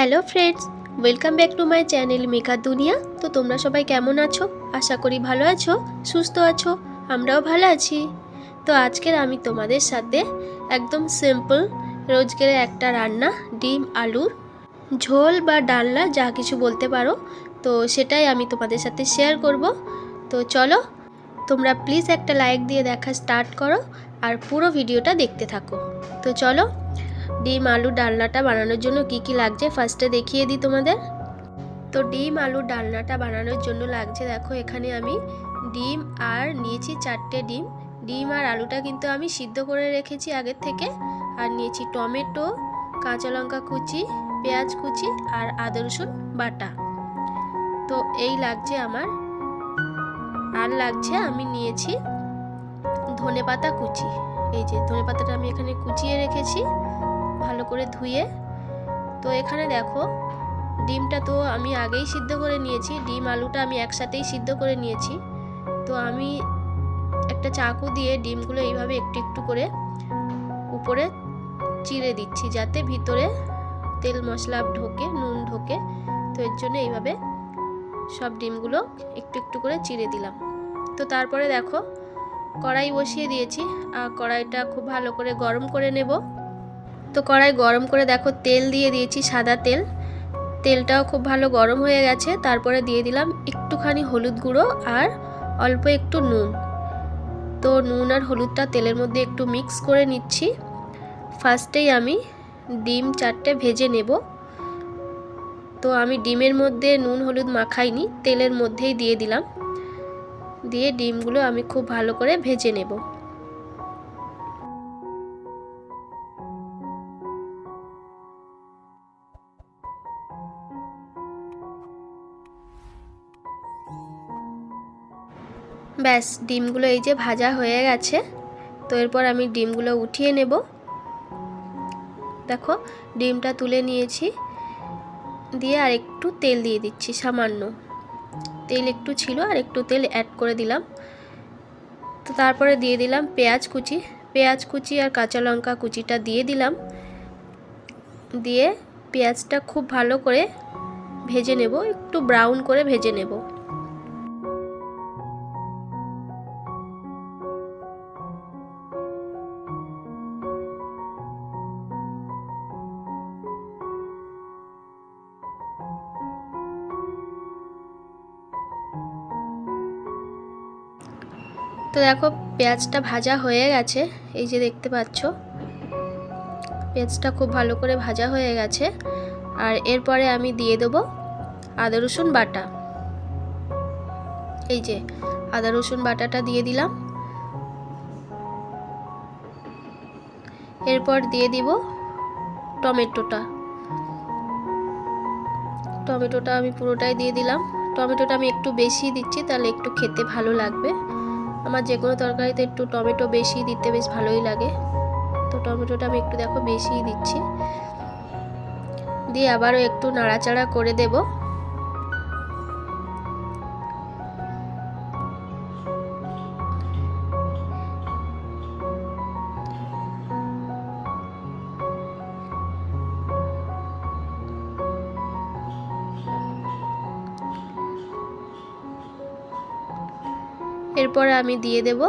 Hello friends, welcome back to my channel Megha দুনিয়া। তো তোমরা সবাই কেমন আছো? আশা করি ভালো আছো, সুস্থ আছো। আমরাও ভালো আছি। তো আজকের আমি তোমাদের সাথে একদম সিম্পল রোজগারের একটা রান্না, ডিম আলুর ঝোল বা ডালনা যা কিছু বলতে পারো, তো সেটাই আমি তোমাদের সাথে শেয়ার করব। তো চলো, তোমরা প্লিজ একটা লাইক দিয়ে দেখা স্টার্ট করো আর পুরো ভিডিওটা দেখতে থাকো। তো চলো, ডিম আলু ডালনাটা বানানোর জন্য কি কি লাগছে ফার্স্টে দেখিয়ে দিই তোমাদের। তো ডিম আলু ডালনাটা বানানোর জন্য লাগছে, দেখো এখানে আমি ডিম আর নিয়েছি 4টে ডিম। ডিম আর আলুটা কিন্তু আমি সিদ্ধ করে রেখেছি আগের থেকে। আর নিয়েছি টমেটো, কাঁচা লঙ্কা কুচি, পেঁয়াজ কুচি আর আদা রসুন বাটা। তো এই লাগছে আমার। আর লাগছে, আমি নিয়েছি ধনেপাতা কুচি। এই যে ধনেপাতাটা আমি এখানে কুচিয়ে রেখেছি ভালো করে ধুয়ে। তো এখানে দেখো, ডিমটা তো আমি আগেই সিদ্ধ করে নিয়েছি, ডিম আলুটা আমি একসাথেই সিদ্ধ করে নিয়েছি। তো আমি একটা চাকু দিয়ে ডিমগুলো এইভাবে একটু একটু করে উপরে চিড়ে দিচ্ছি, যাতে ভিতরে তেল মশলা ঢোকে, নুন ঢোকে। তো এর জন্য এইভাবে সব ডিমগুলো একটু একটু করে চিড়ে দিলাম। তো তারপরে দেখো, কড়াই বসিয়ে দিয়েছি আর কড়াইটা খুব ভালো করে গরম করে নেব। তো কড়াই গরম করে দেখো তেল দিয়ে দিয়েছি, সাদা তেল। তেলটাও খুব ভালো গরম হয়ে গেছে। তারপরে দিয়ে দিলাম একটুখানি হলুদ গুঁড়ো আর অল্প একটু নুন। তো নুন আর হলুদটা তেলের মধ্যে একটু মিক্স করে নিচ্ছি। ফার্স্টেই আমি ডিম 4টে ভেজে নেব। তো আমি ডিমের মধ্যে নুন হলুদ মাখাইনি, তেলের মধ্যেই দিয়ে দিলাম। দিয়ে ডিমগুলো আমি খুব ভালো করে ভেজে নেব। ব্যাস, ডিমগুলো এই যে ভাজা হয়ে গেছে। তো এরপর আমি ডিমগুলো উঠিয়ে নেব। দেখো, ডিমটা তুলে নিয়েছি। দিয়ে আর একটু তেল দিয়ে দিচ্ছি, সামান্য তেল একটু ছিল, আর একটু তেল অ্যাড করে দিলাম। তো তারপরে দিয়ে দিলাম পেঁয়াজ কুচি আর কাঁচা লঙ্কা কুচিটা দিয়ে দিলাম। দিয়ে পেঁয়াজটা খুব ভালো করে ভেজে নেব, একটু ব্রাউন করে ভেজে নেব। তো দেখো, পেঁয়াজটা ভাজা হয়ে গেছে, এই যে দেখতে পাচ্ছ পেঁয়াজটা খুব ভালো করে ভাজা হয়ে গেছে। আর এরপরে আমি দিয়ে দেবো আদা রসুন বাটা। এই যে আদা রসুন বাটাটা দিয়ে দিলাম। এরপর দিয়ে দিব টমেটোটা আমি পুরোটাই দিয়ে দিলাম। টমেটোটা আমি একটু বেশি দিচ্ছি, তাহলে একটু খেতে ভালো লাগবে। আমার যে কোনো তরকারিতে একটু টমেটো বেশি দিতে বেশ ভালোই লাগে। তো টমেটোটা আমি একটু দেখো বেশিই দিচ্ছি। দিয়ে আবারও একটু নাড়াচাড়া করে দেব। এরপরে আমি দিয়ে দেব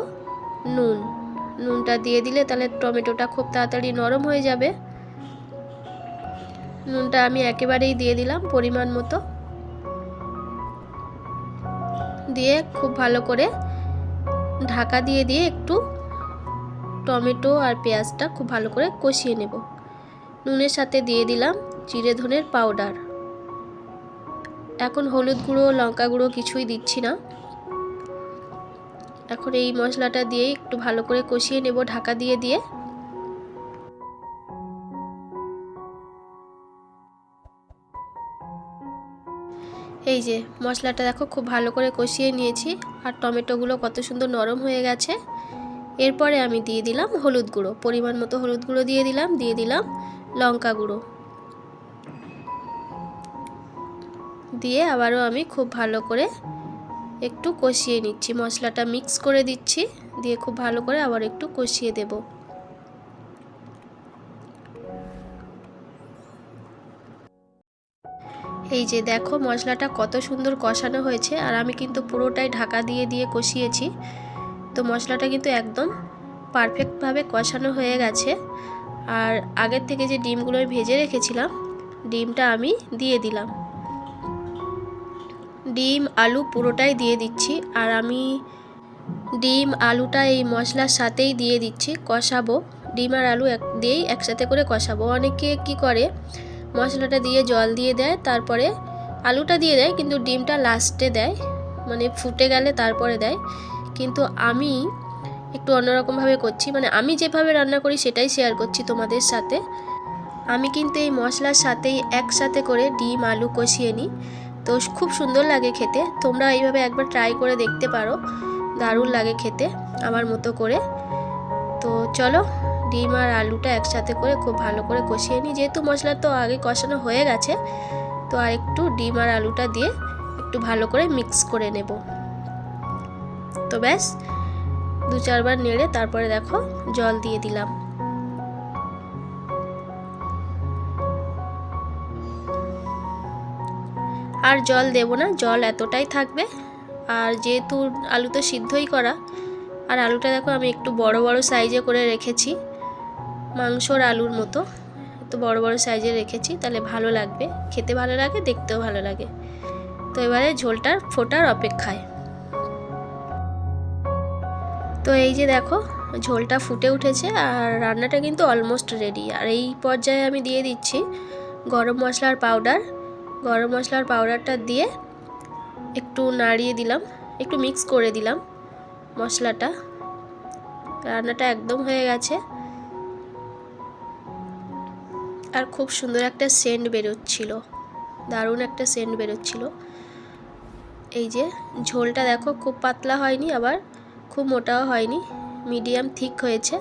নুনটা দিয়ে দিলে তাহলে টমেটোটা খুব তাড়াতাড়ি নরম হয়ে যাবে। নুনটা আমি একেবারেই দিয়ে দিলাম পরিমাণ মতো। দিয়ে খুব ভালো করে ঢাকা দিয়ে একটু টমেটো আর পেঁয়াজটা খুব ভালো করে কষিয়ে নেব। নুনের সাথে দিয়ে দিলাম জিরে ধনের পাউডার। এখন হলুদ গুঁড়ো লঙ্কা গুঁড়ো কিছুই দিচ্ছি না। এখন এই মশলাটা দিয়ে একটু ভালো করে কষিয়ে নেব ঢাকা দিয়ে। এই যে মশলাটা দেখো খুব ভালো করে কষিয়ে নিয়েছি, আর টমেটোগুলো কত সুন্দর নরম হয়ে গেছে। এরপরে আমি দিয়ে দিলাম হলুদ গুঁড়ো, পরিমাণ মতো হলুদ গুঁড়ো দিয়ে দিলাম লঙ্কা গুঁড়ো। দিয়ে আবারও আমি খুব ভালো করে একটু কষিয়ে নিচ্ছি, মশলাটা মিক্স করে দিচ্ছি। দিয়ে খুব ভালো করে আবার একটু কষিয়ে দেব। এই যে দেখো মশলাটা কত সুন্দর কষানো হয়েছে, আর আমি কিন্তু পুরোটাই ঢাকা দিয়ে দিয়ে কষিয়েছি। তো মশলাটা কিন্তু একদম পারফেক্টভাবে কষানো হয়ে গেছে। আর আগের থেকে যে ডিমগুলো ভেজে রেখেছিলাম, ডিমটা আমি দিয়ে দিলাম। ডিম আলু পুরোটাই দিয়ে দিচ্ছি, আর আমি ডিম আলুটা এই মশলার সাথেই দিয়ে দিচ্ছি, কষাবো। ডিম আর আলু দিয়েই একসাথে করে কষাবো। অনেকে কি করে মশলাটা দিয়ে জল দিয়ে দেয়, তারপরে আলুটা দিয়ে দেয়, কিন্তু ডিমটা লাস্টে দেয়, মানে ফুটে গেলে তারপরে দেয়। কিন্তু আমি একটু অন্যরকমভাবে করছি, মানে আমি যেভাবে রান্না করি সেটাই শেয়ার করছি তোমাদের সাথে। আমি কিন্তু এই মশলার সাথেই একসাথে করে ডিম আলু কষিয়ে নিই, তো খুব সুন্দর লাগে খেতে। তোমরা এইভাবে একবার ট্রাই করে দেখতে পারো, দারুণ লাগে খেতে আমার মতো করে। তো চলো ডিম আর আলুটা একসাথে করে খুব ভালো করে কষিয়ে নিই। যেহেতু মশলা তো আগে কষানো হয়ে গেছে, তো আর একটু ডিম আর আলুটা দিয়ে একটু ভালো করে মিক্স করে নেব। তো ব্যাস 2-4 বার নেড়ে তারপরে দেখো জল দিয়ে দিলাম। আর জল দেব না, জল এতটাই থাকবে। আর যেহেতু আলু তো সিদ্ধই করা, আর আলুটা দেখো আমি একটু বড় বড় সাইজে করে রেখেছি, মাংসর আলুর মতো একটু বড় বড় সাইজে রেখেছি, তাহলে ভালো লাগবে, খেতে ভালো লাগে, দেখতেও ভালো লাগে। তো এবারে ঝোলটার ফোটার অপেক্ষায়। তো এই যে দেখো ঝোলটা ফুটে উঠেছে, আর রান্নাটা কিন্তু অলমোস্ট রেডি। আর এই পর্যায়ে আমি দিয়ে দিচ্ছি গরম মশলার পাউডার। গরম মশলার পাউডারটা দিয়ে একটু নাড়িয়ে দিলাম, একটু মিক্স করে দিলাম মশলাটা। রান্নাটা একদম হয়ে গেছে, আর খুব সুন্দর একটা সেন্ট বেরোচ্ছিল, দারুণ একটা সেন্ট বেরোচ্ছিল। এই যে ঝোলটা দেখো খুব পাতলা হয়নি, আবার খুব মোটাও হয়নি, মিডিয়াম থিক হয়েছে।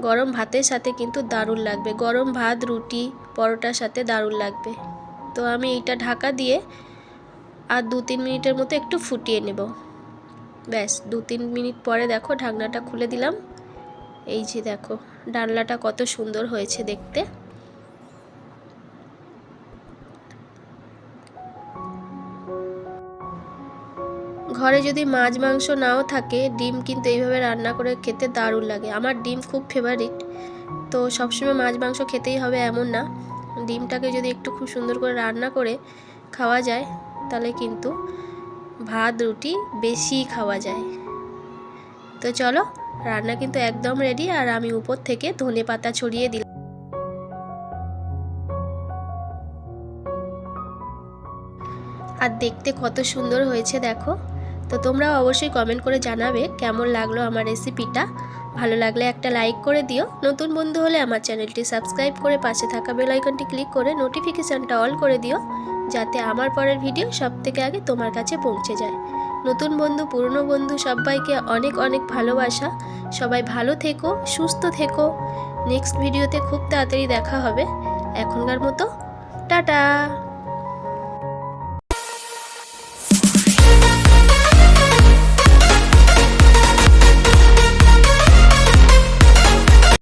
গরম ভাতের সাথে কিন্তু দারুণ লাগবে, গরম ভাত, রুটি, পরোটার সাথে দারুণ লাগবে। তো আমি এইটা ঢাকা দিয়ে আর 2-3 মিনিটের মতো একটু ফুটিয়ে নেব। ব্যাস 2-3 মিনিট পরে দেখো ঢাকনাটা খুলে দিলাম। এই যে দেখো ডালনাটা কত সুন্দর হয়েছে দেখতে। ঘরে যদি মাছ মাংস নাও থাকে, ডিম কিন্তু এইভাবে রান্না করে খেতে দারুণ লাগে। আমার ডিম খুব ফেভারিট, তো সবসময় মাছ মাংস খেতেই হবে এমন না। ডিমটাকে যদি একটু খুব সুন্দর করে রান্না করে খাওয়া যায়, তাহলে কিন্তু ভাত রুটি বেশি খাওয়া যায়। তো চলো রান্না কিন্তু একদম রেডি, আর আমি উপর থেকে ধনেপাতা ছড়িয়ে দিলাম। আর দেখতে কত সুন্দর হয়েছে দেখো। তো তোমরাও অবশ্যই কমেন্ট করে জানাবে কেমন লাগলো আমার রেসিপিটা। ভালো লাগলে একটা লাইক করে দিও। নতুন বন্ধু হলে আমার চ্যানেলটি সাবস্ক্রাইব করে পাশে থাকা বেল আইকনটি ক্লিক করে নোটিফিকেশানটা অল করে দিও, যাতে আমার পরের ভিডিও সবথেকে আগে তোমার কাছে পৌঁছে যায়। নতুন বন্ধু পুরনো বন্ধু সবাইকে অনেক অনেক ভালোবাসা। সবাই ভালো থেকো, সুস্থ থেকো। নেক্সট ভিডিওতে খুব তাড়াতাড়ি দেখা হবে। এখনকার মতো টাটা।